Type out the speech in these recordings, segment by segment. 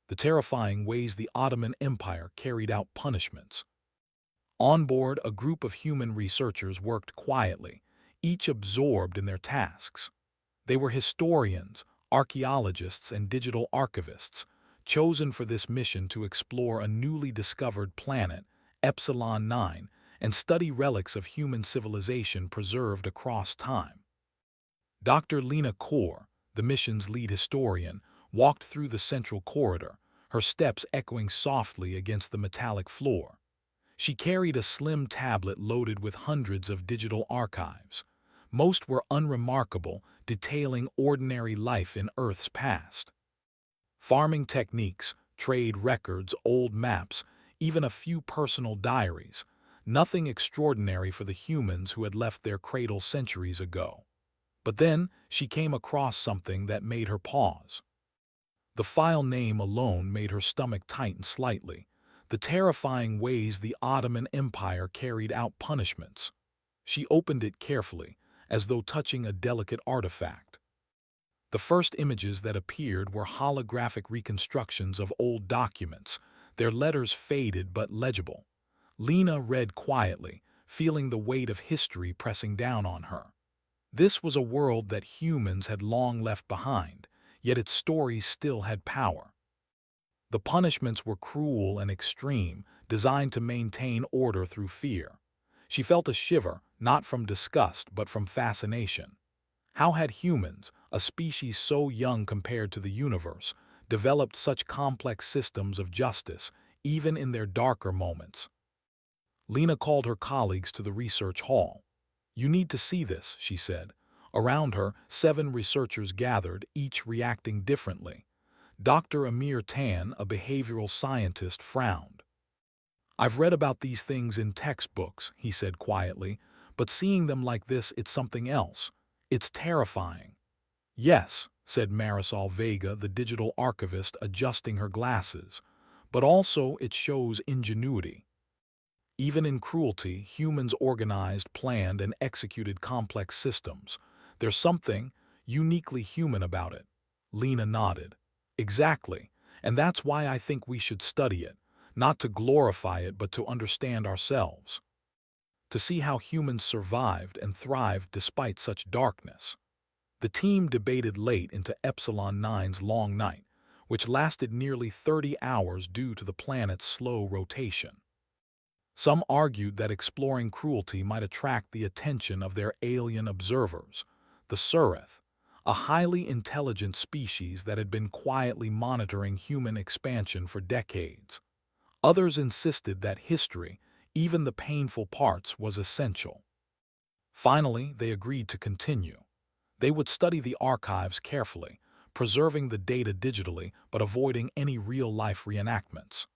the terrifying ways the Ottoman Empire carried out punishments. On board, a group of human researchers worked quietly, each absorbed in their tasks. They were historians, archaeologists, and digital archivists, chosen for this mission to explore a newly discovered planet, Epsilon 9, and study relics of human civilization preserved across time. Dr. Lena Kaur, the mission's lead historian, walked through the central corridor, her steps echoing softly against the metallic floor. She carried a slim tablet loaded with hundreds of digital archives. Most were unremarkable, detailing ordinary life in Earth's past. Farming techniques, trade records, old maps, even a few personal diaries. Nothing extraordinary for the humans who had left their cradle centuries ago. But then she came across something that made her pause. The file name alone made her stomach tighten slightly. The terrifying ways the Ottoman Empire carried out punishments. She opened it carefully, as though touching a delicate artifact. The first images that appeared were holographic reconstructions of old documents, their letters faded but legible. Lena read quietly, feeling the weight of history pressing down on her. This was a world that humans had long left behind, yet its stories still had power. The punishments were cruel and extreme, designed to maintain order through fear. She felt a shiver, not from disgust but from fascination. How had humans, a species so young compared to the universe, developed such complex systems of justice, even in their darker moments? Lena called her colleagues to the research hall. "You need to see this," she said. Around her, 7 researchers gathered, each reacting differently. Dr. Amir Tan, a behavioral scientist, frowned. "I've read about these things in textbooks," he said quietly, "but seeing them like this, it's something else. It's terrifying." "Yes," said Marisol Vega, the digital archivist, adjusting her glasses, "but also it shows ingenuity. Even in cruelty, humans organized, planned, and executed complex systems. There's something uniquely human about it." Lena nodded. "Exactly, and that's why I think we should study it, not to glorify it but to understand ourselves. To see how humans survived and thrived despite such darkness." The team debated late into Epsilon 9's long night, which lasted nearly 30 hours due to the planet's slow rotation. Some argued that exploring cruelty might attract the attention of their alien observers, the Surith, a highly intelligent species that had been quietly monitoring human expansion for decades. Others insisted that history, even the painful parts, was essential. Finally, they agreed to continue. They would study the archives carefully, preserving the data digitally but avoiding any real-life reenactments.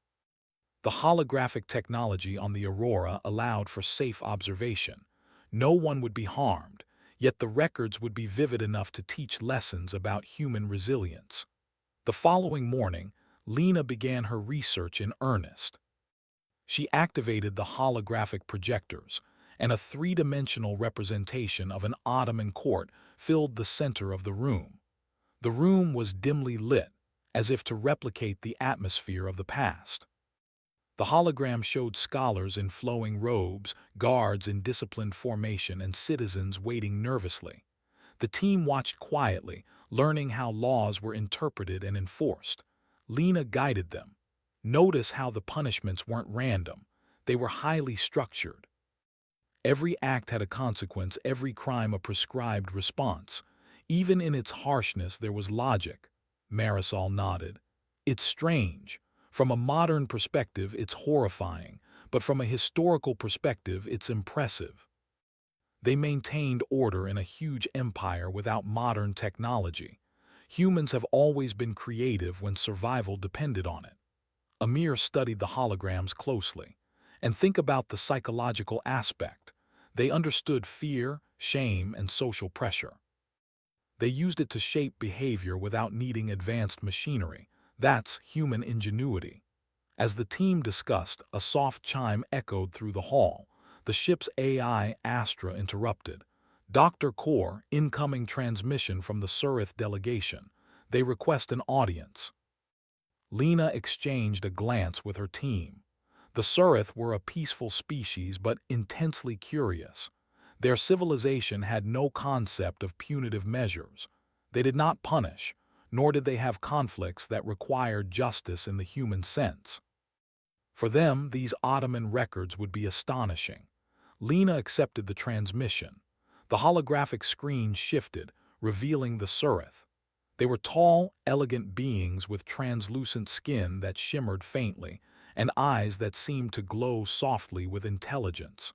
The holographic technology on the Aurora allowed for safe observation. No one would be harmed, yet the records would be vivid enough to teach lessons about human resilience. The following morning, Lena began her research in earnest. She activated the holographic projectors, and a 3-dimensional representation of an Ottoman court filled the center of the room. The room was dimly lit, as if to replicate the atmosphere of the past. The hologram showed scholars in flowing robes, guards in disciplined formation, and citizens waiting nervously. The team watched quietly, learning how laws were interpreted and enforced. Lena guided them. Notice how the punishments weren't random. They were highly structured. Every act had a consequence, every crime a prescribed response. Even in its harshness there was logic. Marisol nodded. "It's strange. From a modern perspective, it's horrifying, but from a historical perspective, it's impressive." They maintained order in a huge empire without modern technology. Humans have always been creative when survival depended on it. Amir studied the holograms closely. And think about the psychological aspect. They understood fear, shame, and social pressure. They used it to shape behavior without needing advanced machinery. That's human ingenuity. As the team discussed, a soft chime echoed through the hall. The ship's AI, Astra, interrupted. "Dr. Kaur, incoming transmission from the Surith delegation. They request an audience." Lena exchanged a glance with her team. The Surith were a peaceful species but intensely curious. Their civilization had no concept of punitive measures. They did not punish, nor did they have conflicts that required justice in the human sense. For them, these Ottoman records would be astonishing. Lena accepted the transmission. The holographic screen shifted, revealing the Surith. They were tall, elegant beings with translucent skin that shimmered faintly, and eyes that seemed to glow softly with intelligence.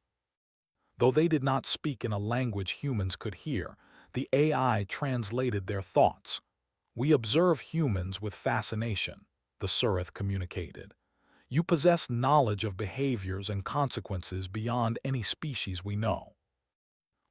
Though they did not speak in a language humans could hear, the AI translated their thoughts. "We observe humans with fascination," the Surith communicated. "You possess knowledge of behaviors and consequences beyond any species we know.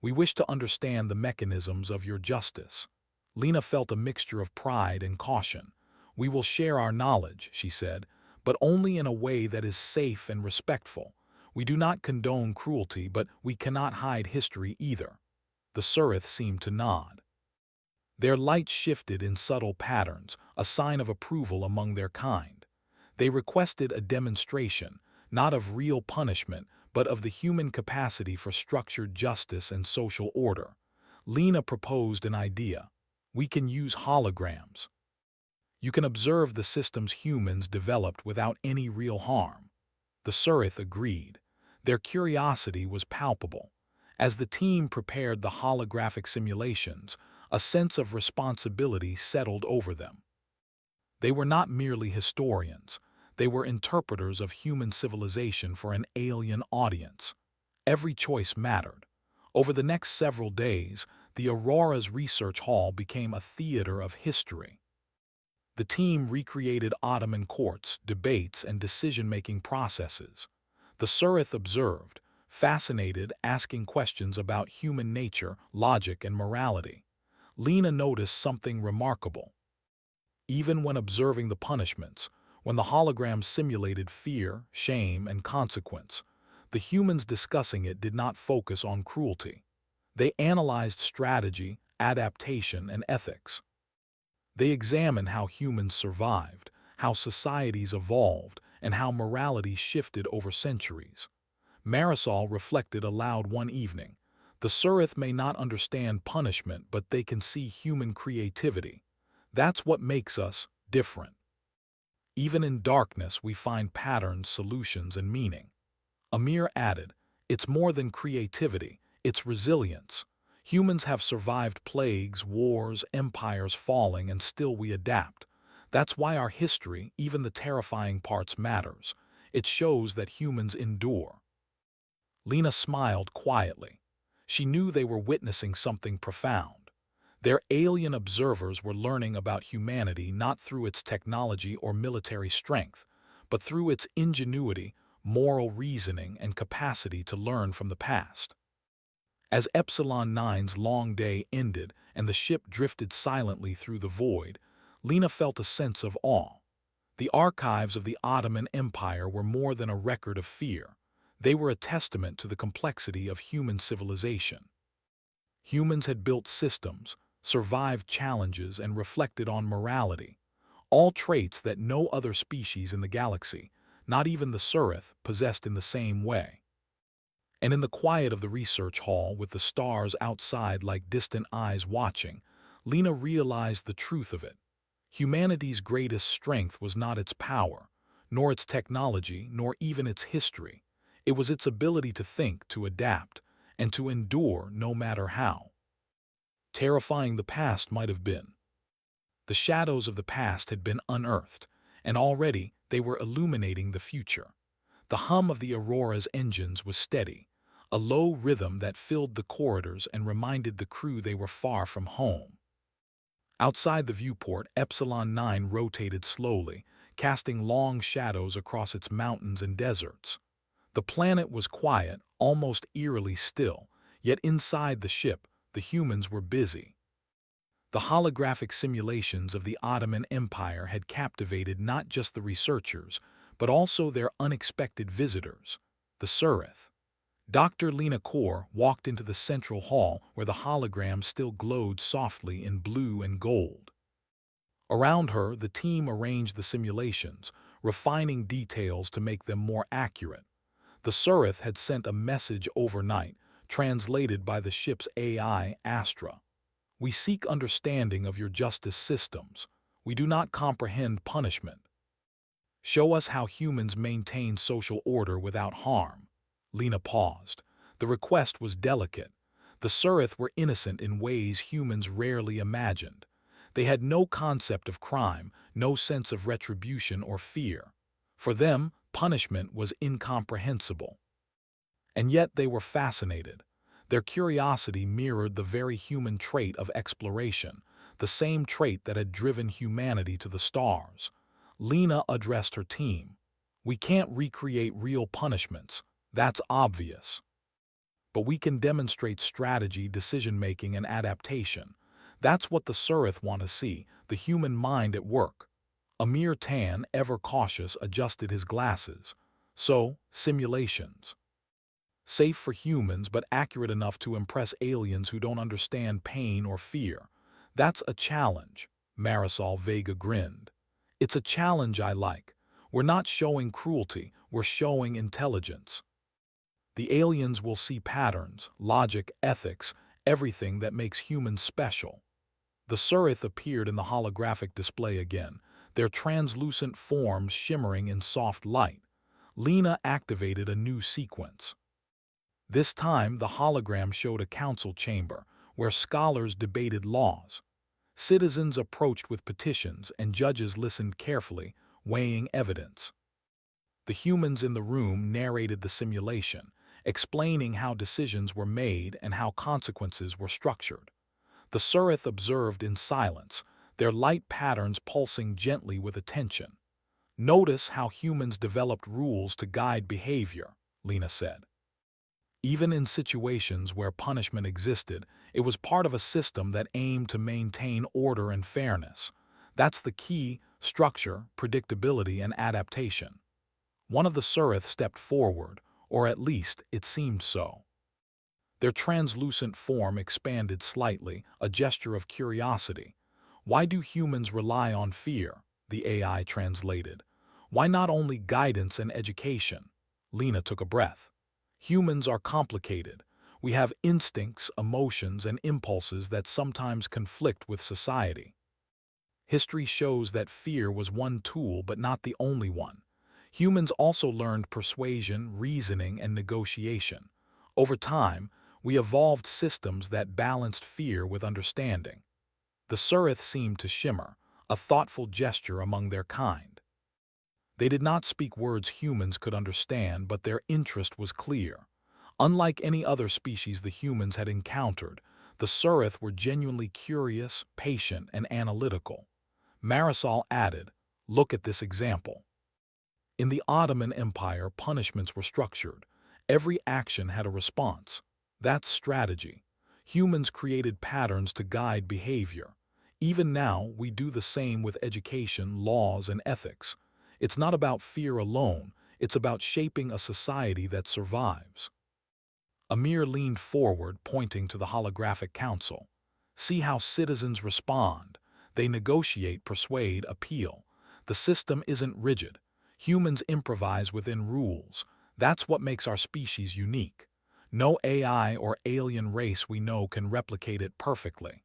We wish to understand the mechanisms of your justice." Lena felt a mixture of pride and caution. "We will share our knowledge," she said, "but only in a way that is safe and respectful. We do not condone cruelty, but we cannot hide history either." The Surith seemed to nod. Their light shifted in subtle patterns, a sign of approval among their kind. They requested a demonstration, not of real punishment, but of the human capacity for structured justice and social order. Lena proposed an idea. "We can use holograms. You can observe the systems humans developed without any real harm." The Surith agreed. Their curiosity was palpable. As the team prepared the holographic simulations, a sense of responsibility settled over them. They were not merely historians. They were interpreters of human civilization for an alien audience. Every choice mattered. Over the next several days, the Aurora's research hall became a theater of history. The team recreated Ottoman courts, debates, and decision-making processes. The Surith observed, fascinated, asking questions about human nature, logic, and morality. Lena noticed something remarkable. Even when observing the punishments, when the holograms simulated fear, shame, and consequence, the humans discussing it did not focus on cruelty. They analyzed strategy, adaptation, and ethics. They examined how humans survived, how societies evolved, and how morality shifted over centuries. Marisol reflected aloud one evening. "The Surith may not understand punishment, but they can see human creativity. That's what makes us different. Even in darkness, we find patterns, solutions, and meaning." Amir added, "It's more than creativity, it's resilience. Humans have survived plagues, wars, empires falling, and still we adapt. That's why our history, even the terrifying parts, matters. It shows that humans endure." Lena smiled quietly. She knew they were witnessing something profound. Their alien observers were learning about humanity not through its technology or military strength, but through its ingenuity, moral reasoning, and capacity to learn from the past. As Epsilon 9's long day ended and the ship drifted silently through the void, Lena felt a sense of awe. The archives of the Ottoman Empire were more than a record of fear. They were a testament to the complexity of human civilization. Humans had built systems, survived challenges, and reflected on morality, all traits that no other species in the galaxy, not even the Surith, possessed in the same way. And in the quiet of the research hall, with the stars outside like distant eyes watching, Lena realized the truth of it. Humanity's greatest strength was not its power, nor its technology, nor even its history. It was its ability to think, to adapt, and to endure no matter how terrifying the past might have been. The shadows of the past had been unearthed, and already they were illuminating the future. The hum of the Aurora's engines was steady, a low rhythm that filled the corridors and reminded the crew they were far from home. Outside the viewport, Epsilon 9 rotated slowly, casting long shadows across its mountains and deserts. The planet was quiet, almost eerily still, yet inside the ship, the humans were busy. The holographic simulations of the Ottoman Empire had captivated not just the researchers, but also their unexpected visitors, the Surith. Dr. Lena Kaur walked into the central hall where the holograms still glowed softly in blue and gold. Around her, the team arranged the simulations, refining details to make them more accurate. The Surith had sent a message overnight, translated by the ship's AI, Astra. We seek understanding of your justice systems. We do not comprehend punishment. Show us how humans maintain social order without harm. Lena paused. The request was delicate. The Surith were innocent in ways humans rarely imagined. They had no concept of crime, no sense of retribution or fear. For them, punishment was incomprehensible. And yet they were fascinated. Their curiosity mirrored the very human trait of exploration, the same trait that had driven humanity to the stars. Lena addressed her team. We can't recreate real punishments, that's obvious. But we can demonstrate strategy, decision-making, and adaptation. That's what the Surith want to see, the human mind at work. Amir Tan, ever cautious, adjusted his glasses. So, simulations. Safe for humans but accurate enough to impress aliens who don't understand pain or fear. That's a challenge. Marisol Vega grinned. It's a challenge I like. We're not showing cruelty, we're showing intelligence. The aliens will see patterns, logic, ethics, everything that makes humans special. The Surith appeared in the holographic display again, their translucent forms shimmering in soft light. Lena activated a new sequence. This time, the hologram showed a council chamber, where scholars debated laws. Citizens approached with petitions, and judges listened carefully, weighing evidence. The humans in the room narrated the simulation, explaining how decisions were made and how consequences were structured. The Surith observed in silence, their light patterns pulsing gently with attention. Notice how humans developed rules to guide behavior, Lena said. Even in situations where punishment existed, it was part of a system that aimed to maintain order and fairness. That's the key: structure, predictability, and adaptation. One of the Surith stepped forward, or at least it seemed so. Their translucent form expanded slightly, a gesture of curiosity. Why do humans rely on fear? The AI translated. Why not only guidance and education? Lena took a breath. Humans are complicated. We have instincts, emotions, and impulses that sometimes conflict with society. History shows that fear was one tool, but not the only one. Humans also learned persuasion, reasoning, and negotiation. Over time, we evolved systems that balanced fear with understanding. The Surith seemed to shimmer, a thoughtful gesture among their kind. They did not speak words humans could understand, but their interest was clear. Unlike any other species the humans had encountered, the Surith were genuinely curious, patient, and analytical. Marisol added, "Look at this example." In the Ottoman Empire, punishments were structured. Every action had a response. That's strategy. Humans created patterns to guide behavior. Even now, we do the same with education, laws, and ethics. It's not about fear alone, it's about shaping a society that survives. Amir leaned forward, pointing to the holographic council. See how citizens respond. They negotiate, persuade, appeal. The system isn't rigid. Humans improvise within rules. That's what makes our species unique. No AI or alien race we know can replicate it perfectly.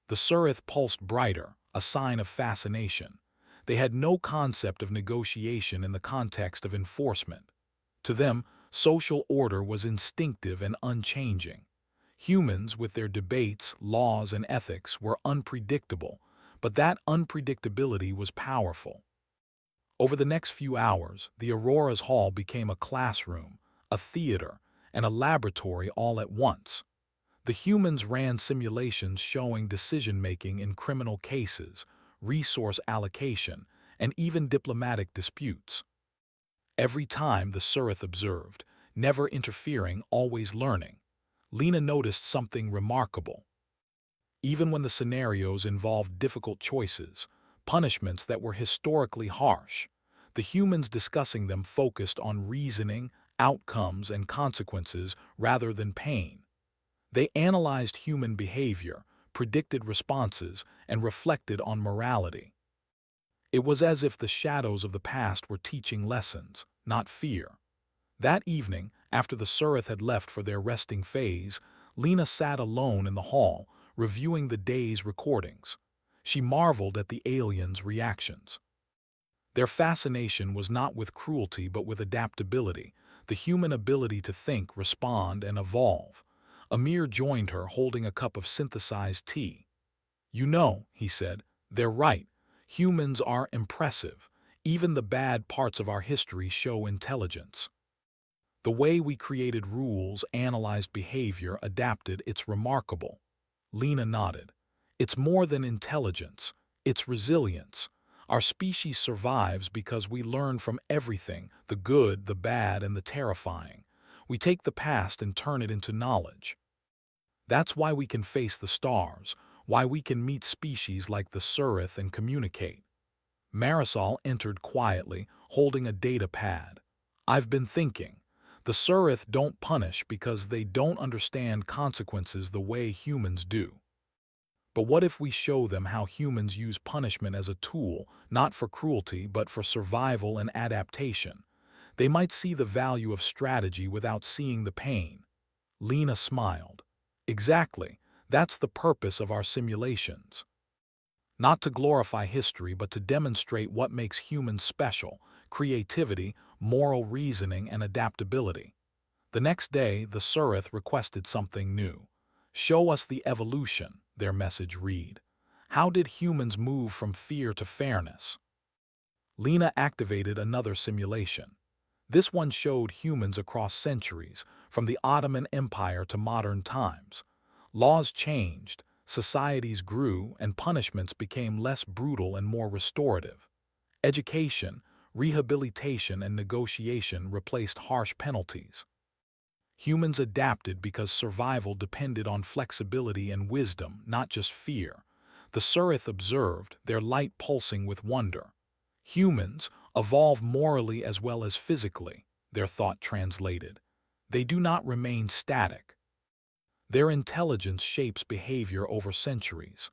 The Surith pulsed brighter, a sign of fascination. They had no concept of negotiation in the context of enforcement. To them, social order was instinctive and unchanging. Humans, with their debates, laws, and ethics, were unpredictable, but that unpredictability was powerful. Over the next few hours, the Aurora's hall became a classroom, a theater, and a laboratory all at once. The humans ran simulations showing decision-making in criminal cases, resource allocation, and even diplomatic disputes. Every time the Surith observed, never interfering, always learning. Lena noticed something remarkable. Even when the scenarios involved difficult choices, punishments that were historically harsh, the humans discussing them focused on reasoning, outcomes, and consequences rather than pain. They analyzed human behavior, predicted responses, and reflected on morality. It was as if the shadows of the past were teaching lessons, not fear. That evening, after the Surith had left for their resting phase, Lena sat alone in the hall, reviewing the day's recordings. She marveled at the aliens' reactions. Their fascination was not with cruelty but with adaptability, the human ability to think, respond, and evolve. Amir joined her, holding a cup of synthesized tea. "You know," he said, "they're right. Humans are impressive. Even the bad parts of our history show intelligence. The way we created rules, analyzed behavior, adapted, it's remarkable." Lena nodded. "It's more than intelligence. It's resilience. Our species survives because we learn from everything, the good, the bad, and the terrifying. We take the past and turn it into knowledge. That's why we can face the stars, why we can meet species like the Surith and communicate." Marisol entered quietly, holding a data pad. "I've been thinking. The Surith don't punish because they don't understand consequences the way humans do. But what if we show them how humans use punishment as a tool, not for cruelty but for survival and adaptation? They might see the value of strategy without seeing the pain." Lena smiled. "Exactly. That's the purpose of our simulations. Not to glorify history but to demonstrate what makes humans special: creativity, moral reasoning, and adaptability." The next day, the Surith requested something new. "Show us the evolution," their message read. "How did humans move from fear to fairness?" Lena activated another simulation. This one showed humans across centuries, from the Ottoman Empire to modern times. Laws changed, societies grew, and punishments became less brutal and more restorative. Education, rehabilitation, and negotiation replaced harsh penalties. Humans adapted because survival depended on flexibility and wisdom, not just fear. The Surith observed, their light pulsing with wonder. "Humans evolve morally as well as physically," their thought translated. "They do not remain static. Their intelligence shapes behavior over centuries."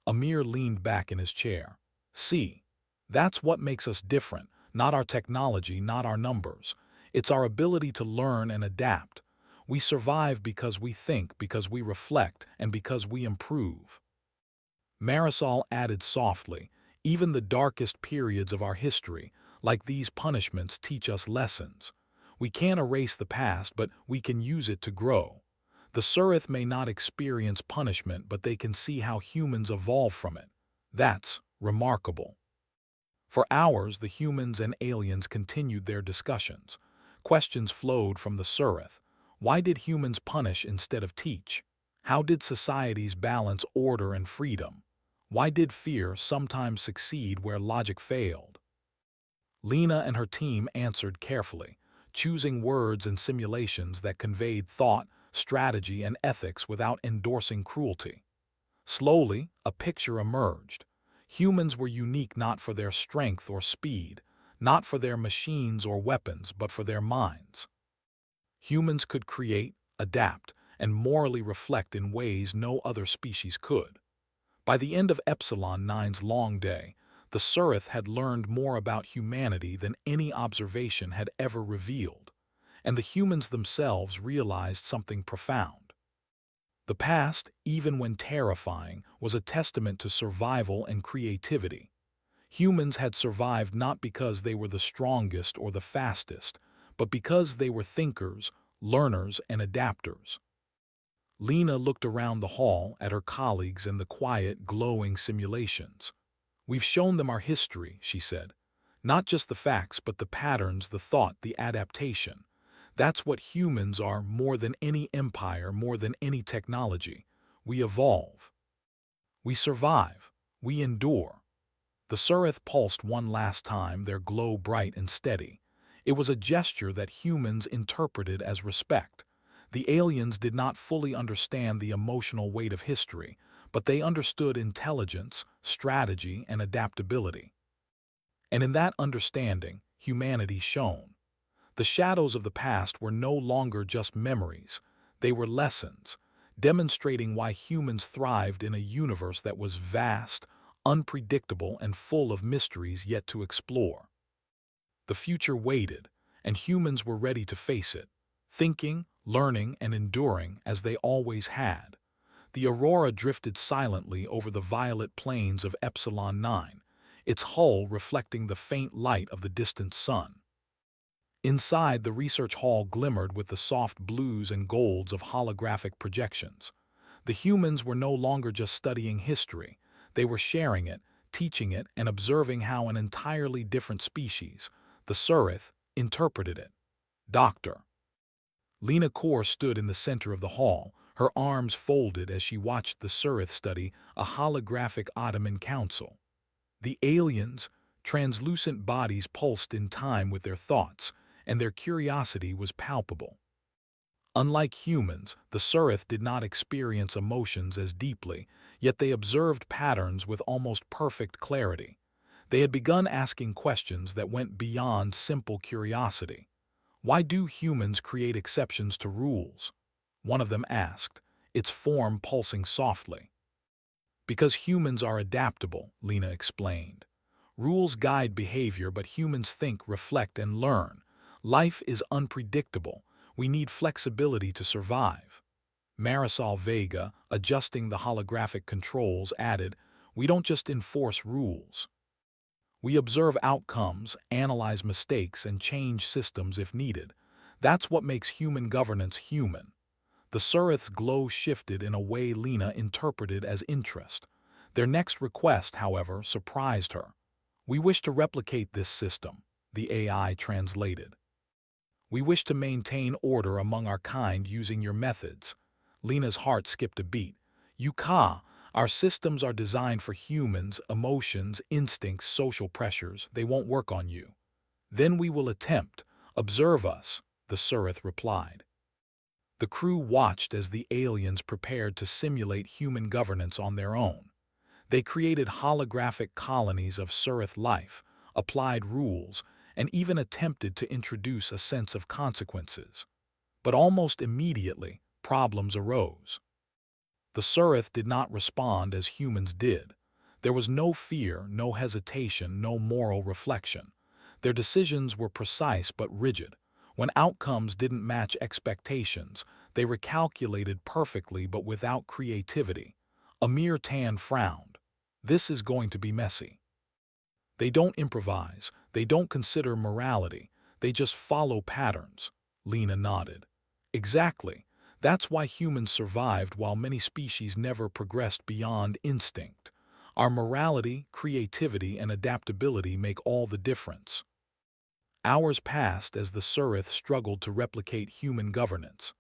Amir leaned back in his chair. "See, that's what makes us different, not our technology, not our numbers. It's our ability to learn and adapt. We survive because we think, because we reflect, and because we improve." Marisol added softly, "Even the darkest periods of our history, like these punishments, teach us lessons. We can't erase the past, but we can use it to grow. The Surith may not experience punishment, but they can see how humans evolve from it. That's remarkable." For hours, the humans and aliens continued their discussions. Questions flowed from the Surith. Why did humans punish instead of teach? How did societies balance order and freedom? Why did fear sometimes succeed where logic failed? Lena and her team answered carefully, choosing words and simulations that conveyed thought, strategy, and ethics without endorsing cruelty. Slowly, a picture emerged. Humans were unique not for their strength or speed, not for their machines or weapons, but for their minds. Humans could create, adapt, and morally reflect in ways no other species could. By the end of Epsilon 9's long day, the Surith had learned more about humanity than any observation had ever revealed, and the humans themselves realized something profound. The past, even when terrifying, was a testament to survival and creativity. Humans had survived not because they were the strongest or the fastest, but because they were thinkers, learners, and adapters. Lena looked around the hall at her colleagues and the quiet, glowing simulations. "We've shown them our history," she said. "Not just the facts, but the patterns, the thought, the adaptation. That's what humans are, more than any empire, more than any technology. We evolve. We survive. We endure." The Surith pulsed one last time, their glow bright and steady. It was a gesture that humans interpreted as respect. The aliens did not fully understand the emotional weight of history, but they understood intelligence, strategy, and adaptability. And in that understanding, humanity shone. The shadows of the past were no longer just memories. They were lessons, demonstrating why humans thrived in a universe that was vast, unpredictable, and full of mysteries yet to explore. The future waited, and humans were ready to face it, thinking, learning, and enduring as they always had. The Aurora drifted silently over the violet plains of Epsilon 9, its hull reflecting the faint light of the distant sun. Inside, the research hall glimmered with the soft blues and golds of holographic projections. The humans were no longer just studying history. They were sharing it, teaching it, and observing how an entirely different species, the Surith, interpreted it. Doctor. Lena Kaur stood in the center of the hall, her arms folded as she watched the Surith study a holographic Ottoman council. The aliens, translucent bodies pulsed in time with their thoughts, and their curiosity was palpable. Unlike humans, the Surith did not experience emotions as deeply, yet they observed patterns with almost perfect clarity. They had begun asking questions that went beyond simple curiosity. Why do humans create exceptions to rules? One of them asked, its form pulsing softly. Because humans are adaptable, Lena explained. Rules guide behavior, but humans think, reflect, and learn. Life is unpredictable. We need flexibility to survive. Marisol Vega, adjusting the holographic controls, added, we don't just enforce rules. We observe outcomes, analyze mistakes, and change systems if needed. That's what makes human governance human. The Surith's glow shifted in a way Lena interpreted as interest. Their next request, however, surprised her. We wish to replicate this system, the AI translated. We wish to maintain order among our kind using your methods. Lena's heart skipped a beat. Yuka, our systems are designed for humans, emotions, instincts, social pressures. They won't work on you. Then we will attempt. Observe us, the Surith replied. The crew watched as the aliens prepared to simulate human governance on their own. They created holographic colonies of Surith life, applied rules, and even attempted to introduce a sense of consequences. But almost immediately, problems arose. The Surith did not respond as humans did. There was no fear, no hesitation, no moral reflection. Their decisions were precise but rigid. When outcomes didn't match expectations, they recalculated perfectly but without creativity. Amir Tan frowned. This is going to be messy. They don't improvise, they don't consider morality, they just follow patterns. Lena nodded. Exactly. That's why humans survived while many species never progressed beyond instinct. Our morality, creativity, and adaptability make all the difference. Hours passed as the Surith struggled to replicate human governance.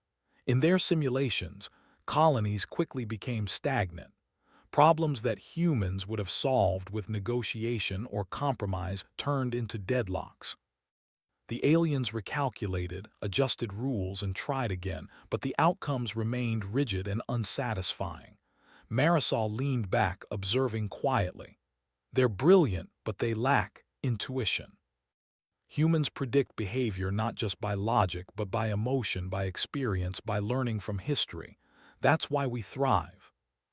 In their simulations, colonies quickly became stagnant. Problems that humans would have solved with negotiation or compromise turned into deadlocks. The aliens recalculated, adjusted rules, and tried again, but the outcomes remained rigid and unsatisfying. Marisol leaned back, observing quietly. They're brilliant, but they lack intuition. Humans predict behavior not just by logic, but by emotion, by experience, by learning from history. That's why we thrive.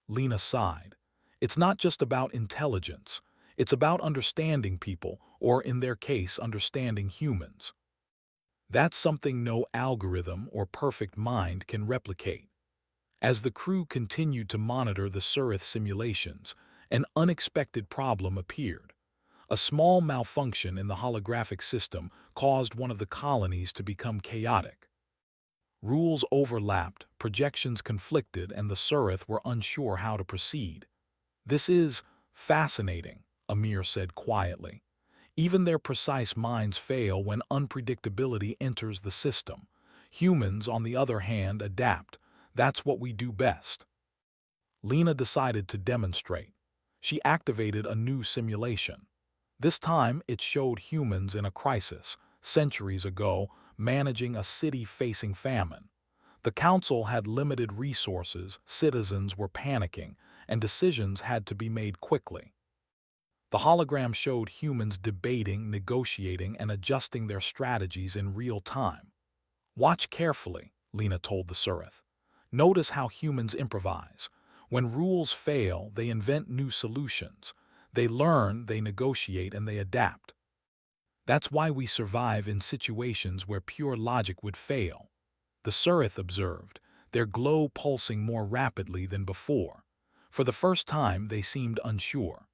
Lena sighed. It's not just about intelligence. It's about understanding people, or in their case, understanding humans. That's something no algorithm or perfect mind can replicate. As the crew continued to monitor the Surith simulations, an unexpected problem appeared. A small malfunction in the holographic system caused one of the colonies to become chaotic. Rules overlapped, projections conflicted, and the Surith were unsure how to proceed. This is fascinating, Amir said quietly. Even their precise minds fail when unpredictability enters the system. Humans, on the other hand, adapt. That's what we do best. Lena decided to demonstrate. She activated a new simulation. This time, it showed humans in a crisis, centuries ago, managing a city facing famine. The council had limited resources, citizens were panicking, and decisions had to be made quickly. The hologram showed humans debating, negotiating, and adjusting their strategies in real time. Watch carefully, Lena told the Surith. Notice how humans improvise. When rules fail, they invent new solutions. They learn, they negotiate, and they adapt. That's why we survive in situations where pure logic would fail. The Surith observed, their glow pulsing more rapidly than before. For the first time, they seemed unsure.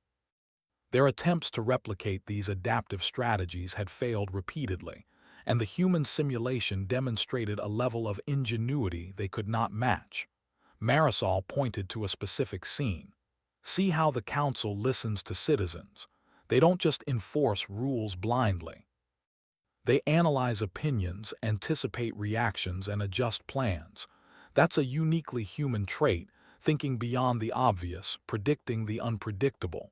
Their attempts to replicate these adaptive strategies had failed repeatedly, and the human simulation demonstrated a level of ingenuity they could not match. Marisol pointed to a specific scene. See how the council listens to citizens. They don't just enforce rules blindly. They analyze opinions, anticipate reactions, and adjust plans. That's a uniquely human trait, thinking beyond the obvious, predicting the unpredictable.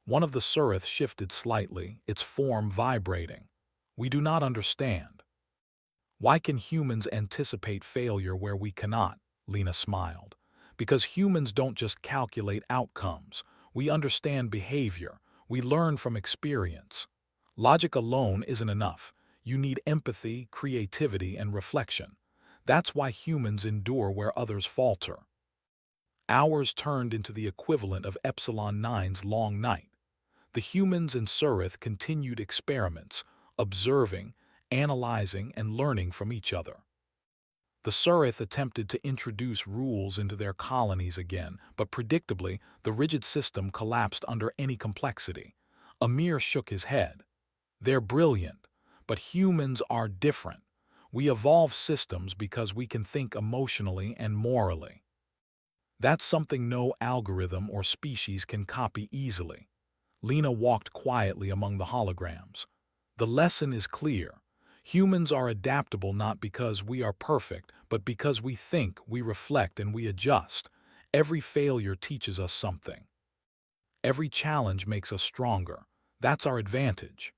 One of the Surith shifted slightly, its form vibrating. We do not understand. Why can humans anticipate failure where we cannot? Lena smiled. Because humans don't just calculate outcomes. We understand behavior. We learn from experience. Logic alone isn't enough. You need empathy, creativity, and reflection. That's why humans endure where others falter. Hours turned into the equivalent of Epsilon 9's long night. The humans and Surith continued experiments, observing, analyzing, and learning from each other. The Surith attempted to introduce rules into their colonies again, but predictably, the rigid system collapsed under any complexity. Amir shook his head. They're brilliant, but humans are different. We evolve systems because we can think emotionally and morally. That's something no algorithm or species can copy easily. Lena walked quietly among the holograms. The lesson is clear. Humans are adaptable not because we are perfect, but because we think, we reflect, and we adjust. Every failure teaches us something. Every challenge makes us stronger. That's our advantage.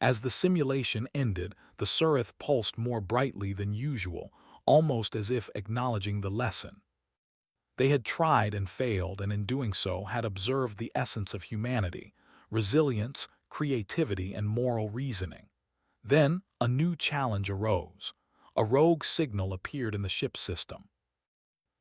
As the simulation ended, the Surith pulsed more brightly than usual, almost as if acknowledging the lesson. They had tried and failed, and in doing so had observed the essence of humanity: resilience, creativity, and moral reasoning. Then, a new challenge arose. A rogue signal appeared in the ship system.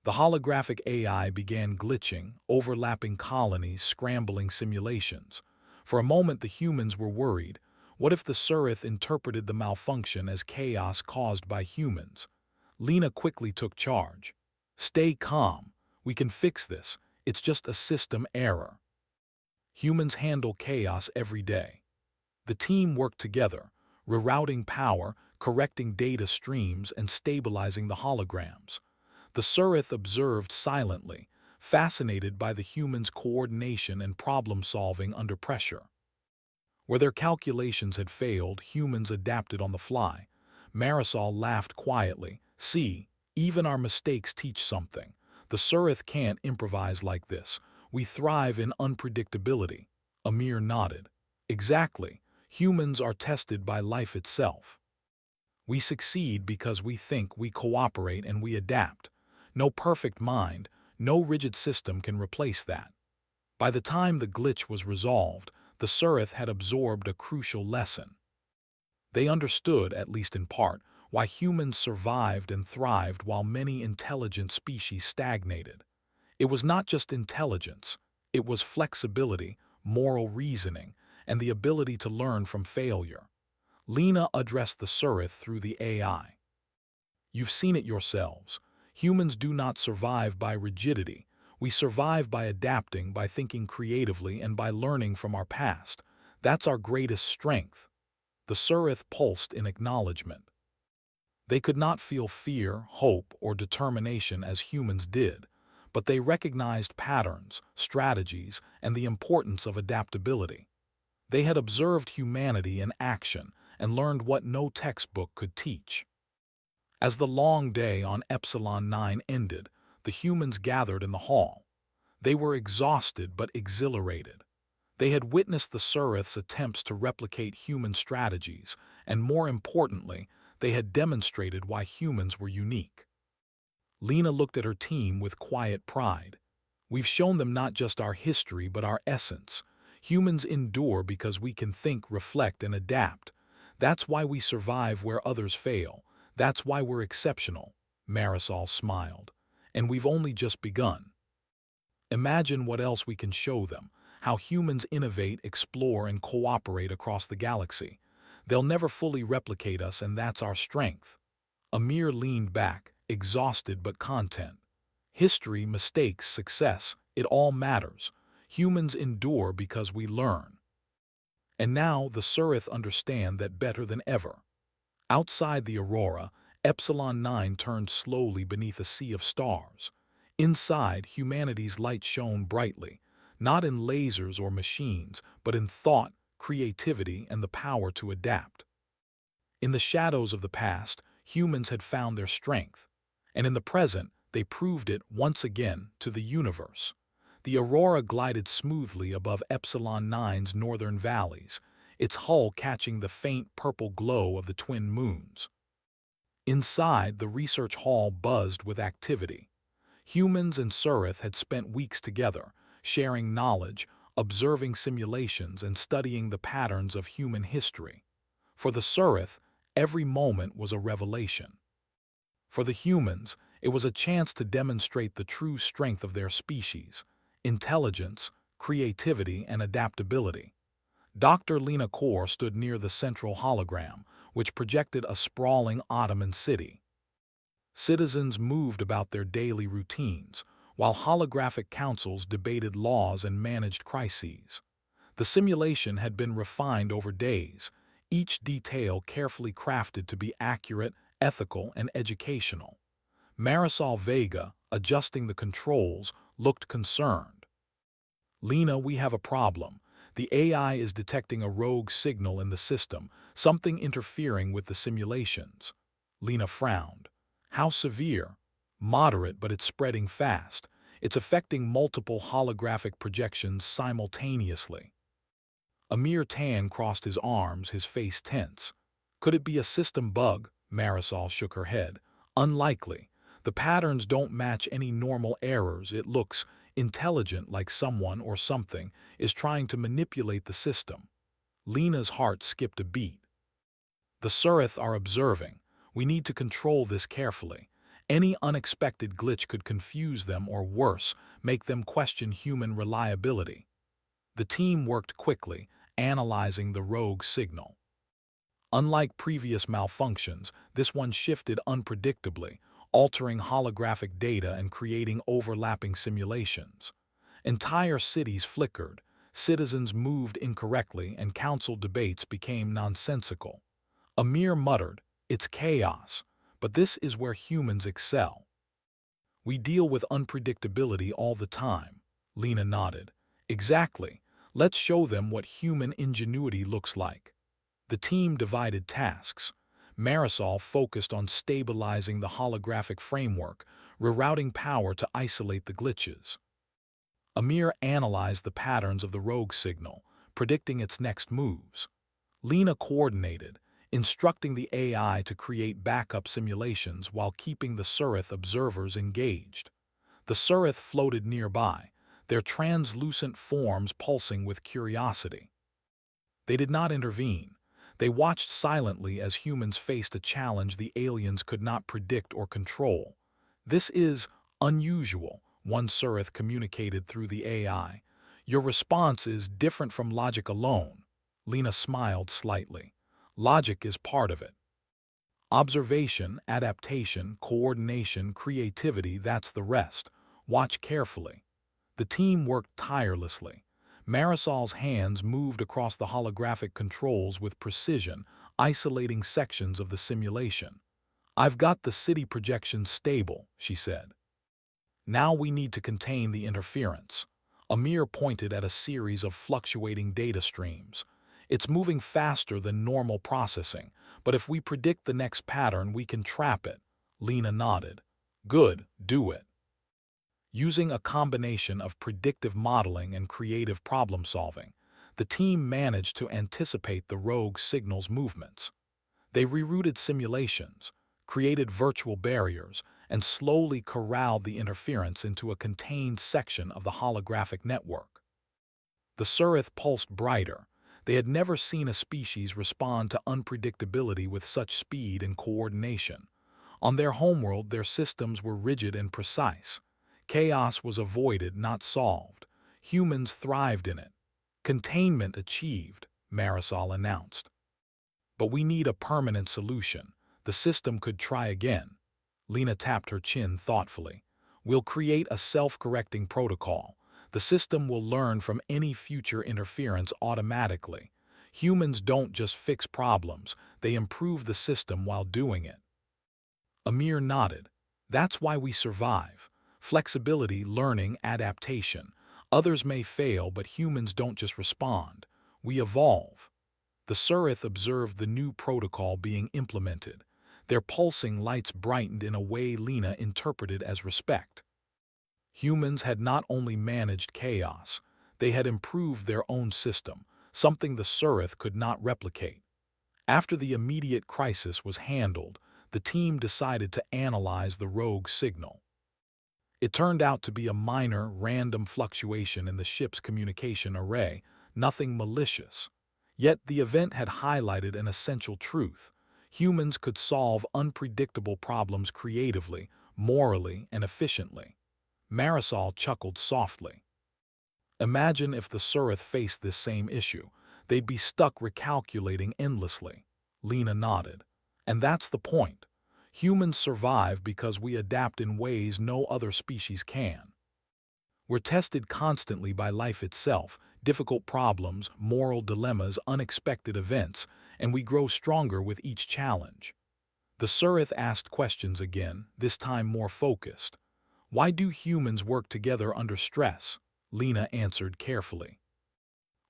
The holographic AI began glitching, overlapping colonies, scrambling simulations. For a moment the humans were worried. What if the Surith interpreted the malfunction as chaos caused by humans? Lena quickly took charge. Stay calm. We can fix this. It's just a system error. Humans handle chaos every day. The team worked together, rerouting power, correcting data streams, and stabilizing the holograms. The Surith observed silently, fascinated by the humans' coordination and problem-solving under pressure. Where their calculations had failed, humans adapted on the fly. Marisol laughed quietly. See, even our mistakes teach something. The Surith can't improvise like this. We thrive in unpredictability. Amir nodded. Exactly. Humans are tested by life itself. We succeed because we think, we cooperate, and we adapt. No perfect mind, no rigid system can replace that. By the time the glitch was resolved, the Surith had absorbed a crucial lesson. They understood, at least in part, why humans survived and thrived while many intelligent species stagnated. It was not just intelligence, it was flexibility, moral reasoning, and the ability to learn from failure. Lena addressed the Surith through the AI. You've seen it yourselves. Humans do not survive by rigidity. We survive by adapting, by thinking creatively, and by learning from our past. That's our greatest strength. The Surith pulsed in acknowledgement. They could not feel fear, hope, or determination as humans did, but they recognized patterns, strategies, and the importance of adaptability. They had observed humanity in action and learned what no textbook could teach. As the long day on Epsilon 9 ended, the humans gathered in the hall. They were exhausted but exhilarated. They had witnessed the Surith's attempts to replicate human strategies, and more importantly, they had demonstrated why humans were unique. Lena looked at her team with quiet pride. We've shown them not just our history but our essence. Humans endure because we can think, reflect, and adapt. That's why we survive where others fail. That's why we're exceptional. Marisol smiled. And we've only just begun. Imagine what else we can show them, how humans innovate, explore, and cooperate across the galaxy. They'll never fully replicate us, and that's our strength. Amir leaned back, exhausted but content. History, mistakes, success, it all matters. Humans endure because we learn. And now the Surith understand that better than ever. Outside the aurora, Epsilon 9 turned slowly beneath a sea of stars. Inside, humanity's light shone brightly, not in lasers or machines, but in thought, creativity, and the power to adapt. In the shadows of the past, humans had found their strength, and in the present, they proved it once again to the universe. The aurora glided smoothly above Epsilon 9's northern valleys, its hull catching the faint purple glow of the twin moons. Inside, the research hall buzzed with activity. Humans and Surith had spent weeks together, sharing knowledge, observing simulations, and studying the patterns of human history. For the Surith, every moment was a revelation. For the humans, it was a chance to demonstrate the true strength of their species: intelligence, creativity, and adaptability. Dr. Lena Kaur stood near the central hologram, which projected a sprawling Ottoman city. Citizens moved about their daily routines, while holographic councils debated laws and managed crises. The simulation had been refined over days, each detail carefully crafted to be accurate, ethical, and educational. Marisol Vega, adjusting the controls, looked concerned. "Lena, we have a problem. The AI is detecting a rogue signal in the system, something interfering with the simulations." Lena frowned. "How severe?" "Moderate, but it's spreading fast. It's affecting multiple holographic projections simultaneously." Amir Tan crossed his arms, his face tense. "Could it be a system bug?" Marisol shook her head. "Unlikely. The patterns don't match any normal errors. It looks intelligent, like someone or something is trying to manipulate the system." Lena's heart skipped a beat. "The Surith are observing. We need to control this carefully. Any unexpected glitch could confuse them or, worse, make them question human reliability." The team worked quickly, analyzing the rogue signal. Unlike previous malfunctions, this one shifted unpredictably, altering holographic data and creating overlapping simulations. Entire cities flickered, citizens moved incorrectly, and council debates became nonsensical. Amir muttered, "It's chaos, but this is where humans excel." "We deal with unpredictability all the time," Lena nodded. "Exactly. Let's show them what human ingenuity looks like." The team divided tasks. Marisol focused on stabilizing the holographic framework, rerouting power to isolate the glitches. Amir analyzed the patterns of the rogue signal, predicting its next moves. Lena coordinated, instructing the AI to create backup simulations while keeping the Surith observers engaged. The Surith floated nearby, their translucent forms pulsing with curiosity. They did not intervene. They watched silently as humans faced a challenge the aliens could not predict or control. "This is unusual," one Surith communicated through the AI. "Your response is different from logic alone." Lena smiled slightly. "Logic is part of it. Observation, adaptation, coordination, creativity, that's the rest. Watch carefully." The team worked tirelessly. Marisol's hands moved across the holographic controls with precision, isolating sections of the simulation. "I've got the city projection stable," she said. "Now we need to contain the interference." Amir pointed at a series of fluctuating data streams. "It's moving faster than normal processing, but if we predict the next pattern, we can trap it." Lena nodded. "Good, do it." Using a combination of predictive modeling and creative problem-solving, the team managed to anticipate the rogue signal's movements. They rerouted simulations, created virtual barriers, and slowly corralled the interference into a contained section of the holographic network. The Surith pulsed brighter. They had never seen a species respond to unpredictability with such speed and coordination. On their homeworld, their systems were rigid and precise. Chaos was avoided, not solved. Humans thrived in it. Containment achieved, Marisol announced. But we need a permanent solution. The system could try again. Lena tapped her chin thoughtfully. We'll create a self-correcting protocol. The system will learn from any future interference automatically. Humans don't just fix problems, they improve the system while doing it. Amir nodded. That's why we survive. Flexibility, learning, adaptation. Others may fail, but humans don't just respond. We evolve. The Surith observed the new protocol being implemented. Their pulsing lights brightened in a way Lena interpreted as respect. Humans had not only managed chaos, they had improved their own system, something the Surith could not replicate. After the immediate crisis was handled, the team decided to analyze the rogue signal. It turned out to be a minor, random fluctuation in the ship's communication array, nothing malicious. Yet the event had highlighted an essential truth. Humans could solve unpredictable problems creatively, morally, and efficiently. Marisol chuckled softly. Imagine if the Surith faced this same issue. They'd be stuck recalculating endlessly. Lena nodded. And that's the point. Humans survive because we adapt in ways no other species can. We're tested constantly by life itself, difficult problems, moral dilemmas, unexpected events, and we grow stronger with each challenge. The Surith asked questions again, this time more focused. Why do humans work together under stress? Lena answered carefully.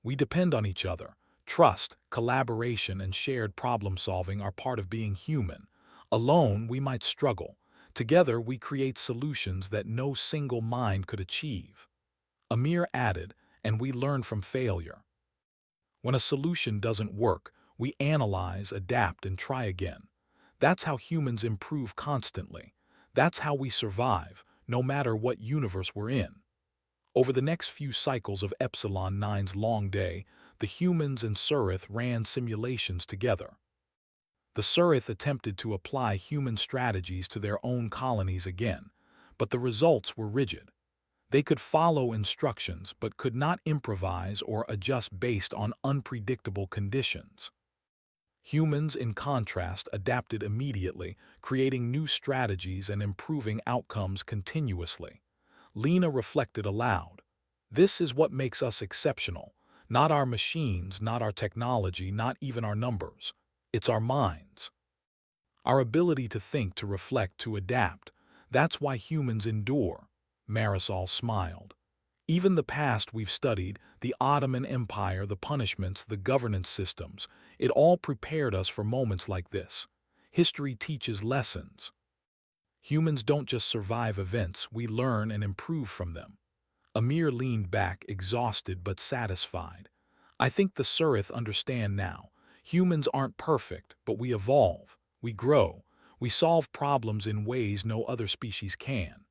We depend on each other. Trust, collaboration, and shared problem-solving are part of being human. Alone, we might struggle. Together, we create solutions that no single mind could achieve. Amir added, and we learn from failure. When a solution doesn't work, we analyze, adapt, and try again. That's how humans improve constantly. That's how we survive, no matter what universe we're in. Over the next few cycles of Epsilon 9's long day, the humans and Surith ran simulations together. The Surith attempted to apply human strategies to their own colonies again, but the results were rigid. They could follow instructions but could not improvise or adjust based on unpredictable conditions. Humans, in contrast, adapted immediately, creating new strategies and improving outcomes continuously. Lena reflected aloud. This is what makes us exceptional. Not our machines, not our technology, not even our numbers. It's our minds. Our ability to think, to reflect, to adapt. That's why humans endure. Marisol smiled. Even the past we've studied, the Ottoman Empire, the punishments, the governance systems, it all prepared us for moments like this. History teaches lessons. Humans don't just survive events, we learn and improve from them. Amir leaned back, exhausted but satisfied. I think the Surith understand now. Humans aren't perfect, but we evolve, we grow, we solve problems in ways no other species can.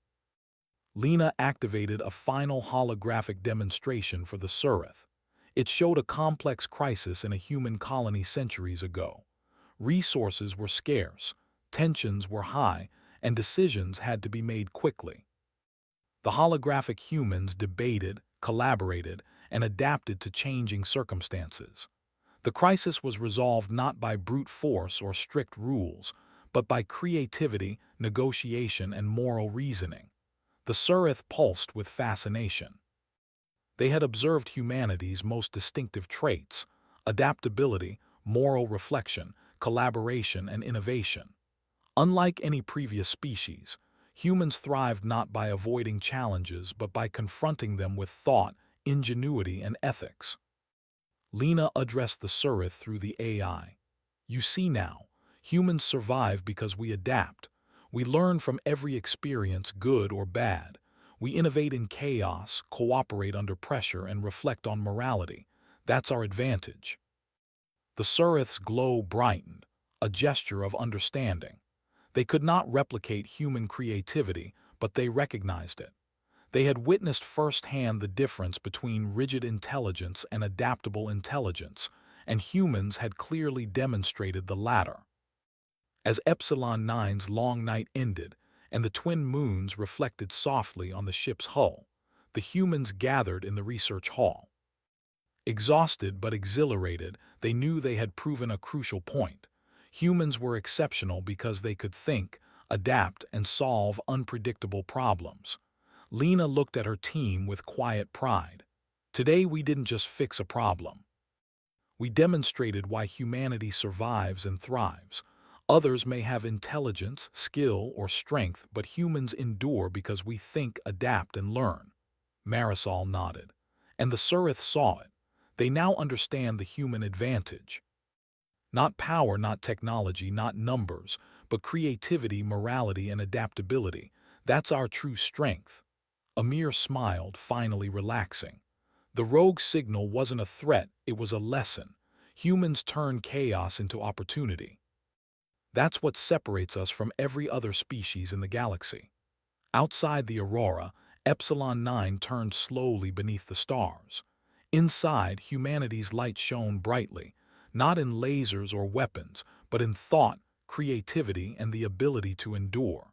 Lena activated a final holographic demonstration for the Surith. It showed a complex crisis in a human colony centuries ago. Resources were scarce, tensions were high, and decisions had to be made quickly. The holographic humans debated, collaborated, and adapted to changing circumstances. The crisis was resolved not by brute force or strict rules, but by creativity, negotiation, and moral reasoning. The Surith pulsed with fascination. They had observed humanity's most distinctive traits: adaptability, moral reflection, collaboration, and innovation. Unlike any previous species, humans thrived not by avoiding challenges but by confronting them with thought, ingenuity, and ethics. Lena addressed the Surith through the AI. You see now, humans survive because we adapt. We learn from every experience, good or bad. We innovate in chaos, cooperate under pressure, and reflect on morality. That's our advantage. The Surith's glow brightened, a gesture of understanding. They could not replicate human creativity, but they recognized it. They had witnessed firsthand the difference between rigid intelligence and adaptable intelligence, and humans had clearly demonstrated the latter. As Epsilon 9's long night ended and the twin moons reflected softly on the ship's hull, the humans gathered in the research hall. Exhausted but exhilarated, they knew they had proven a crucial point. Humans were exceptional because they could think, adapt, and solve unpredictable problems. Lena looked at her team with quiet pride. Today we didn't just fix a problem. We demonstrated why humanity survives and thrives. Others may have intelligence, skill, or strength, but humans endure because we think, adapt, and learn. Marisol nodded. And the Surith saw it. They now understand the human advantage. Not power, not technology, not numbers, but creativity, morality, and adaptability. That's our true strength. Amir smiled, finally relaxing. The rogue signal wasn't a threat, it was a lesson. Humans turn chaos into opportunity. That's what separates us from every other species in the galaxy. Outside the aurora, Epsilon 9 turned slowly beneath the stars. Inside, humanity's light shone brightly, not in lasers or weapons, but in thought, creativity, and the ability to endure.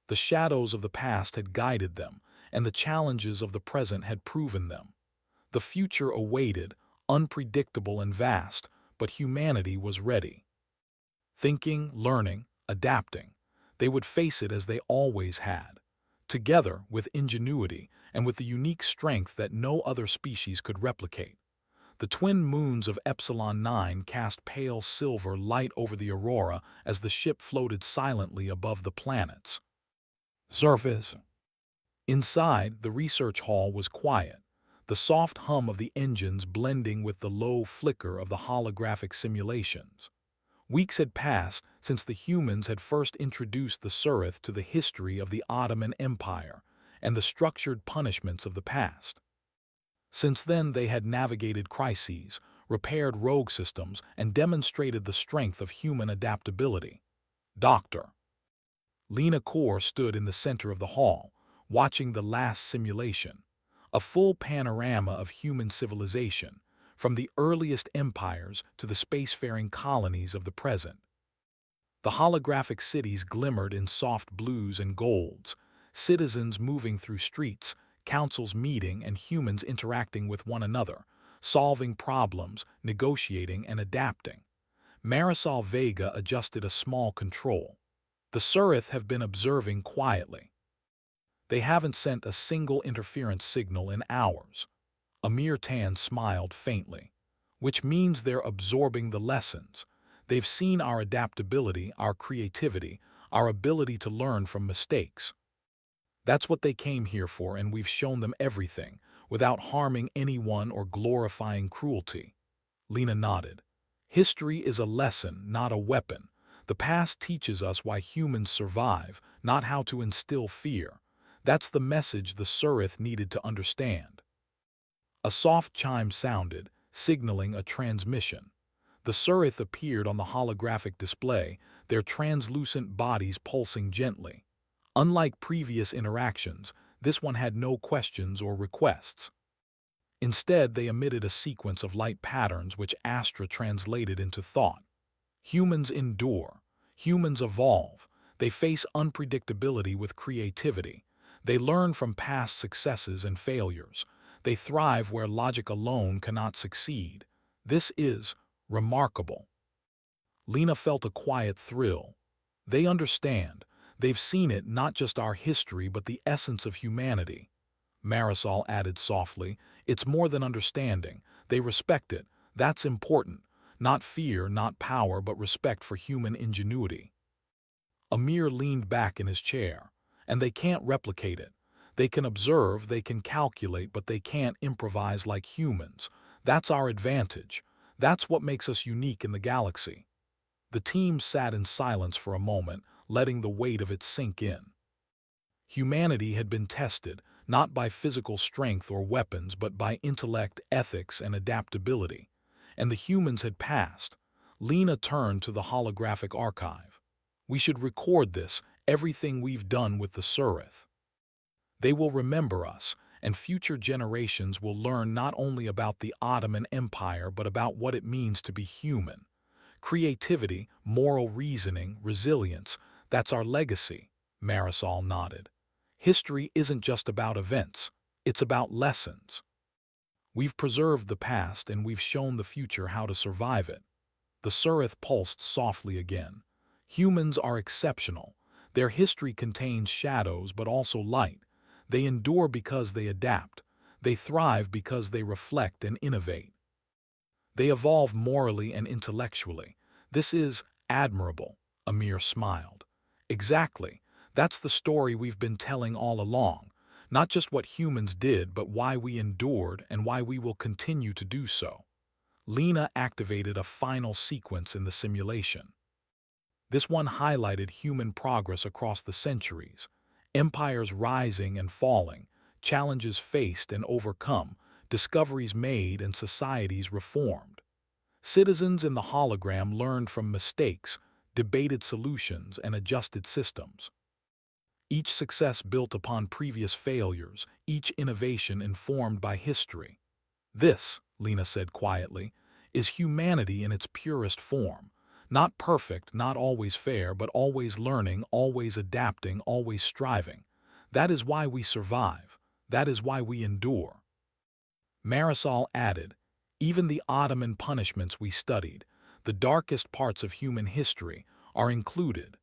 The shadows of the past had guided them, and the challenges of the present had proven them. The future awaited, unpredictable and vast, but humanity was ready. Thinking, learning, adapting, they would face it as they always had. Together, with ingenuity, and with the unique strength that no other species could replicate. The twin moons of Epsilon 9 cast pale silver light over the aurora as the ship floated silently above the planets. Surface. Inside, the research hall was quiet, the soft hum of the engines blending with the low flicker of the holographic simulations. Weeks had passed since the humans had first introduced the Surith to the history of the Ottoman Empire and the structured punishments of the past. Since then, they had navigated crises, repaired rogue systems, and demonstrated the strength of human adaptability. Dr. Lena Core stood in the center of the hall, watching the last simulation, a full panorama of human civilization, from the earliest empires to the spacefaring colonies of the present. The holographic cities glimmered in soft blues and golds, citizens moving through streets, councils meeting, and humans interacting with one another, solving problems, negotiating, and adapting. Marisol Vega adjusted a small control. The Surith have been observing quietly. They haven't sent a single interference signal in hours. Amir Tan smiled faintly. Which means they're absorbing the lessons. They've seen our adaptability, our creativity, our ability to learn from mistakes. That's what they came here for, and we've shown them everything, without harming anyone or glorifying cruelty. Lena nodded. History is a lesson, not a weapon. The past teaches us why humans survive, not how to instill fear. That's the message the Surith needed to understand. A soft chime sounded, signaling a transmission. The Surith appeared on the holographic display, their translucent bodies pulsing gently. Unlike previous interactions, this one had no questions or requests. Instead, they emitted a sequence of light patterns which Astra translated into thought. Humans endure. Humans evolve. They face unpredictability with creativity. They learn from past successes and failures. They thrive where logic alone cannot succeed. This is remarkable. Lena felt a quiet thrill. They understand. They've seen it, not just our history, but the essence of humanity. Marisol added softly, it's more than understanding. They respect it. That's important. Not fear, not power, but respect for human ingenuity. Amir leaned back in his chair. And they can't replicate it. They can observe, they can calculate, but they can't improvise like humans. That's our advantage. That's what makes us unique in the galaxy. The team sat in silence for a moment, letting the weight of it sink in. Humanity had been tested, not by physical strength or weapons, but by intellect, ethics, and adaptability. And the humans had passed. Lena turned to the holographic archive. We should record this, everything we've done with the Surith. They will remember us, and future generations will learn not only about the Ottoman Empire but about what it means to be human. Creativity, moral reasoning, resilience, that's our legacy, Marisol nodded. History isn't just about events, it's about lessons. We've preserved the past and we've shown the future how to survive it. The Surith pulsed softly again. Humans are exceptional. Their history contains shadows but also light. They endure because they adapt. They thrive because they reflect and innovate. They evolve morally and intellectually. This is admirable, Amir smiled. Exactly. That's the story we've been telling all along. Not just what humans did, but why we endured and why we will continue to do so. Lena activated a final sequence in the simulation. This one highlighted human progress across the centuries, empires rising and falling, challenges faced and overcome, discoveries made and societies reformed. Citizens in the hologram learned from mistakes, debated solutions, and adjusted systems. Each success built upon previous failures, each innovation informed by history. This, Lena said quietly, is humanity in its purest form. Not perfect, not always fair, but always learning, always adapting, always striving. That is why we survive. That is why we endure. Marisol added, even the Ottoman punishments we studied, the darkest parts of human history, are included,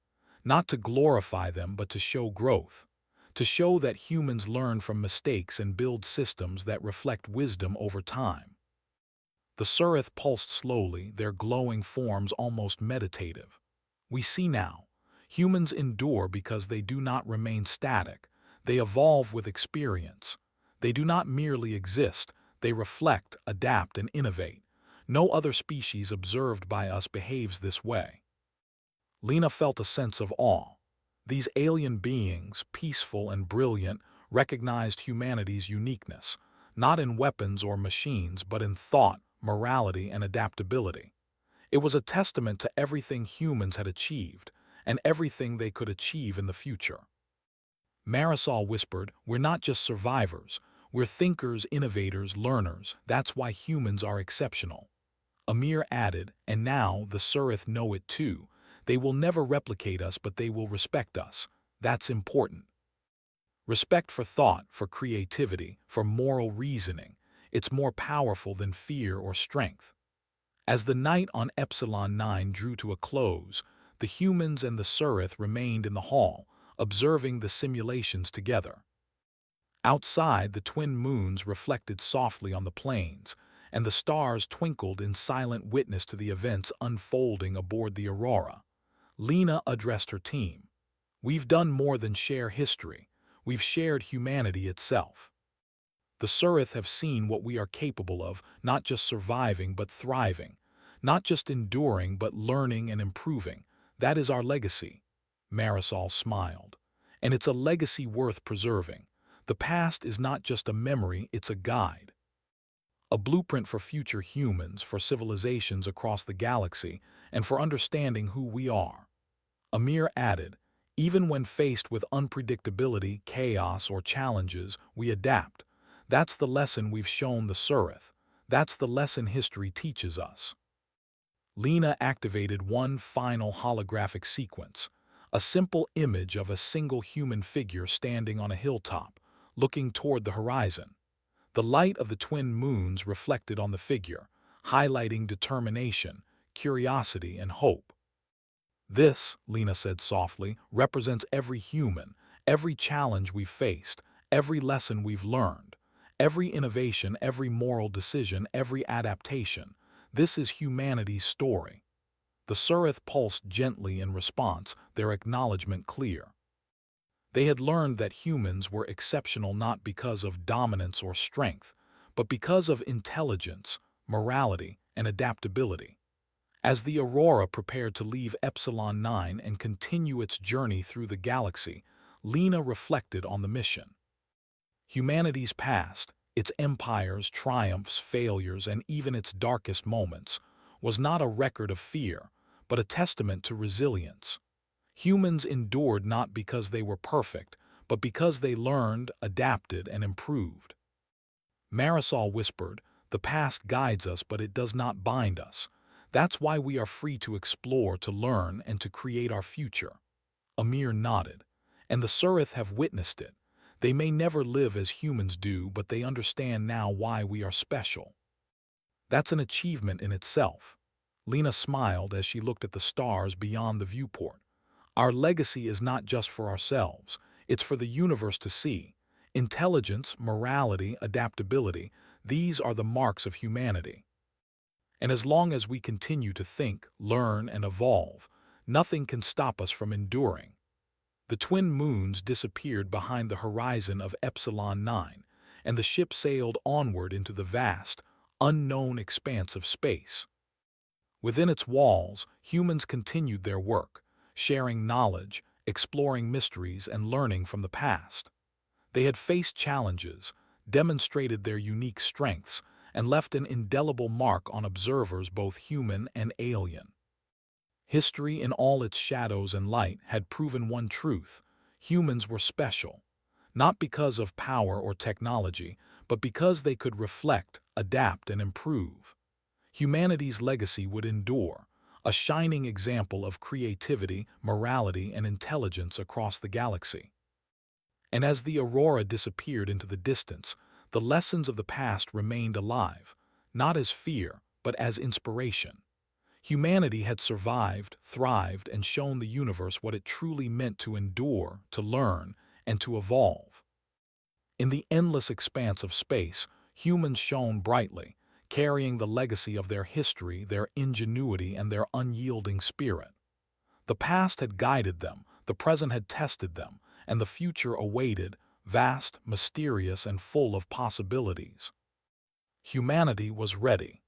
not to glorify them but to show growth, to show that humans learn from mistakes and build systems that reflect wisdom over time. The Surith pulsed slowly, their glowing forms almost meditative. We see now, humans endure because they do not remain static, they evolve with experience. They do not merely exist, they reflect, adapt, and innovate. No other species observed by us behaves this way. Lena felt a sense of awe. These alien beings, peaceful and brilliant, recognized humanity's uniqueness, not in weapons or machines, but in thought, morality, and adaptability. It was a testament to everything humans had achieved, and everything they could achieve in the future. Marisol whispered, we're not just survivors, we're thinkers, innovators, learners. That's why humans are exceptional. Amir added, and now the Surith know it too. They will never replicate us, but they will respect us. That's important. Respect for thought, for creativity, for moral reasoning. It's more powerful than fear or strength. As the night on Epsilon 9 drew to a close, the humans and the Surith remained in the hall, observing the simulations together. Outside, the twin moons reflected softly on the plains, and the stars twinkled in silent witness to the events unfolding aboard the Aurora. Lena addressed her team. We've done more than share history. We've shared humanity itself. The Surith have seen what we are capable of, not just surviving but thriving, not just enduring but learning and improving. That is our legacy. Marisol smiled. And it's a legacy worth preserving. The past is not just a memory, it's a guide. A blueprint for future humans, for civilizations across the galaxy, and for understanding who we are. Amir added, even when faced with unpredictability, chaos, or challenges, we adapt. That's the lesson we've shown the Surith. That's the lesson history teaches us. Lena activated one final holographic sequence, a simple image of a single human figure standing on a hilltop, looking toward the horizon. The light of the twin moons reflected on the figure, highlighting determination, curiosity, and hope. This, Lena said softly, represents every human, every challenge we've faced, every lesson we've learned, every innovation, every moral decision, every adaptation. This is humanity's story. The Surith pulsed gently in response, their acknowledgement clear. They had learned that humans were exceptional not because of dominance or strength, but because of intelligence, morality, and adaptability. As the Aurora prepared to leave Epsilon 9 and continue its journey through the galaxy, Lena reflected on the mission. Humanity's past, its empires, triumphs, failures, and even its darkest moments, was not a record of fear, but a testament to resilience. Humans endured not because they were perfect, but because they learned, adapted, and improved. Marisol whispered, the past guides us, but it does not bind us. That's why we are free to explore, to learn, and to create our future." Amir nodded. "And the Surith have witnessed it. They may never live as humans do, but they understand now why we are special." That's an achievement in itself. Lena smiled as she looked at the stars beyond the viewport. Our legacy is not just for ourselves, it's for the universe to see. Intelligence, morality, adaptability, these are the marks of humanity. And as long as we continue to think, learn, and evolve, nothing can stop us from enduring. The twin moons disappeared behind the horizon of Epsilon 9, and the ship sailed onward into the vast, unknown expanse of space. Within its walls, humans continued their work, sharing knowledge, exploring mysteries, and learning from the past. They had faced challenges, demonstrated their unique strengths, and left an indelible mark on observers both human and alien. History, in all its shadows and light, had proven one truth: humans were special, not because of power or technology, but because they could reflect, adapt, and improve. Humanity's legacy would endure, a shining example of creativity, morality, and intelligence across the galaxy. And as the aurora disappeared into the distance, the lessons of the past remained alive, not as fear, but as inspiration. Humanity had survived, thrived, and shown the universe what it truly meant to endure, to learn, and to evolve. In the endless expanse of space, humans shone brightly, carrying the legacy of their history, their ingenuity, and their unyielding spirit. The past had guided them, the present had tested them, and the future awaited, vast, mysterious, and full of possibilities. Humanity was ready.